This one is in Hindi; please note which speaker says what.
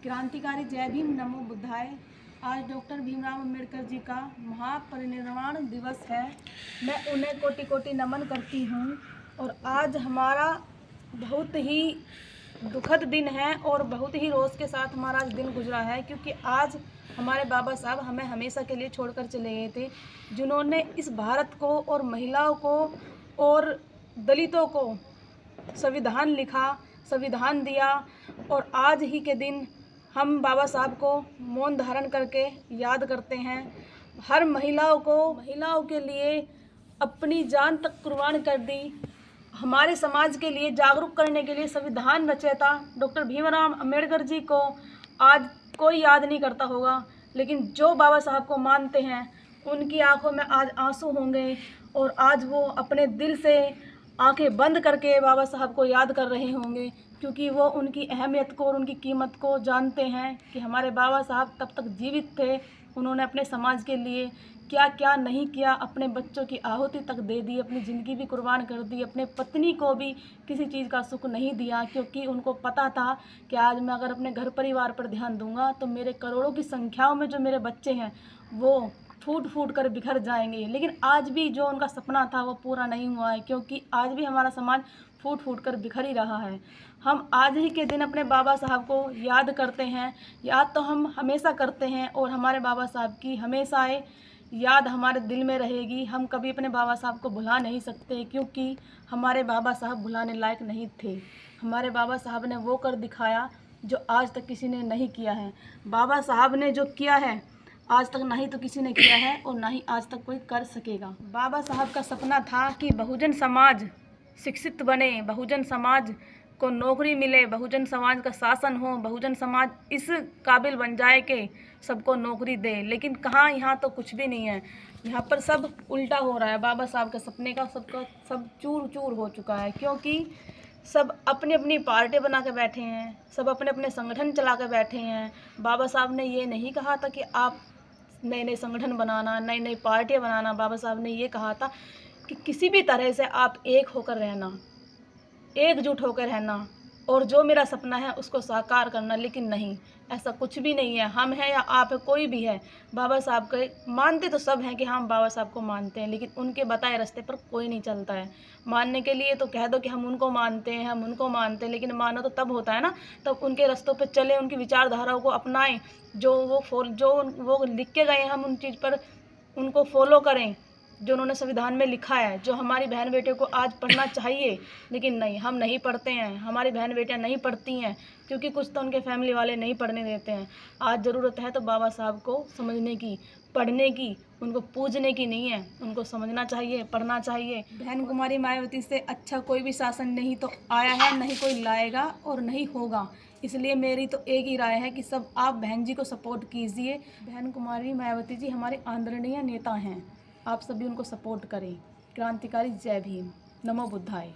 Speaker 1: क्रांतिकारी जय भीम नमो बुद्धाय। आज डॉक्टर भीमराव अंबेडकर जी का महापरिनिर्वाण दिवस है। मैं उन्हें कोटि कोटि नमन करती हूँ। और आज हमारा बहुत ही दुखद दिन है और बहुत ही रोष के साथ हमारा आज दिन गुजरा है, क्योंकि आज हमारे बाबा साहब हमें हमेशा के लिए छोड़कर चले गए थे, जिन्होंने इस भारत को और महिलाओं को और दलितों को संविधान लिखा, संविधान दिया। और आज ही के दिन हम बाबा साहब को मौन धारण करके याद करते हैं। हर महिलाओं के लिए अपनी जान तक कुर्बान कर दी। हमारे समाज के लिए जागरूक करने के लिए संविधान रचयिता डॉक्टर भीमराव अंबेडकर जी को आज कोई याद नहीं करता होगा, लेकिन जो बाबा साहब को मानते हैं उनकी आंखों में आज आंसू होंगे और आज वो अपने दिल से आंखें बंद करके बाबा साहब को याद कर रहे होंगे, क्योंकि वो उनकी अहमियत को और उनकी कीमत को जानते हैं कि हमारे बाबा साहब तब तक जीवित थे। उन्होंने अपने समाज के लिए क्या क्या नहीं किया, अपने बच्चों की आहुति तक दे दी, अपनी ज़िंदगी भी कुर्बान कर दी, अपने पत्नी को भी किसी चीज़ का सुख नहीं दिया, क्योंकि उनको पता था कि आज मैं अगर अपने घर परिवार पर ध्यान दूंगा तो मेरे करोड़ों की संख्याओं में जो मेरे बच्चे हैं वो फूट फूट कर बिखर जाएंगे। लेकिन आज भी जो उनका सपना था वो पूरा नहीं हुआ है, क्योंकि आज भी हमारा समाज फूट फूट कर बिखर ही रहा है। हम आज ही के दिन अपने बाबा साहब को याद करते हैं। याद तो हम हमेशा करते हैं और हमारे बाबा साहब की हमेशा याद हमारे दिल में रहेगी। हम कभी अपने बाबा साहब को भुला नहीं सकते, क्योंकि हमारे बाबा साहब भुलाने लायक नहीं थे। हमारे बाबा साहब ने वो कर दिखाया जो आज तक किसी ने नहीं किया है। बाबा साहब ने जो किया है आज तक ना ही तो किसी ने किया है और ना ही आज तक कोई कर सकेगा। बाबा साहब का सपना था कि बहुजन समाज शिक्षित बने, बहुजन समाज को नौकरी मिले, बहुजन समाज का शासन हो, बहुजन समाज इस काबिल बन जाए कि सबको नौकरी दे। लेकिन कहाँ, यहाँ तो कुछ भी नहीं है। यहाँ पर सब उल्टा हो रहा है। बाबा साहब के सपने का सब चूर चूर हो चुका है, क्योंकि सब अपनी अपनी पार्टी बना के बैठे हैं, सब अपने अपने संगठन चला के बैठे हैं। बाबा साहब ने ये नहीं कहा था कि आप नए नए संगठन बनाना, नई नई पार्टियाँ बनाना। बाबा साहब ने ये कहा था कि किसी भी तरह से आप एक होकर रहना, एकजुट होकर रहना और जो मेरा सपना है उसको साकार करना। लेकिन नहीं, ऐसा कुछ भी नहीं है। हम हैं या आप है, कोई भी है, बाबा साहब के मानते तो सब हैं कि हम बाबा साहब को मानते हैं, लेकिन उनके बताए रास्ते पर कोई नहीं चलता है। मानने के लिए तो कह दो कि हम उनको मानते हैं, हम उनको मानते हैं, लेकिन मानो तो तब होता है ना, तब उनके रास्तों पर चलें, उनकी विचारधाराओं को अपनाएं, जो वो लिख के गए हैं हम उन चीज़ पर उनको फॉलो करें, जो उन्होंने संविधान में लिखा है, जो हमारी बहन बेटियों को आज पढ़ना चाहिए। लेकिन नहीं, हम नहीं पढ़ते हैं, हमारी बहन बेटियां नहीं पढ़ती हैं, क्योंकि कुछ तो उनके फैमिली वाले नहीं पढ़ने देते हैं। आज ज़रूरत है तो बाबा साहब को समझने की, पढ़ने की, उनको पूजने की नहीं है, उनको समझना चाहिए, पढ़ना चाहिए। बहन कुमारी मायावती से अच्छा कोई भी शासन नहीं तो आया है, नहीं कोई लाएगा और नहीं होगा। इसलिए मेरी तो एक ही राय है कि सब आप बहन जी को सपोर्ट कीजिए। बहन कुमारी मायावती जी हमारे आदरणीय नेता हैं, आप सभी उनको सपोर्ट करें। क्रांतिकारी जय भीम, नमो बुद्धाय।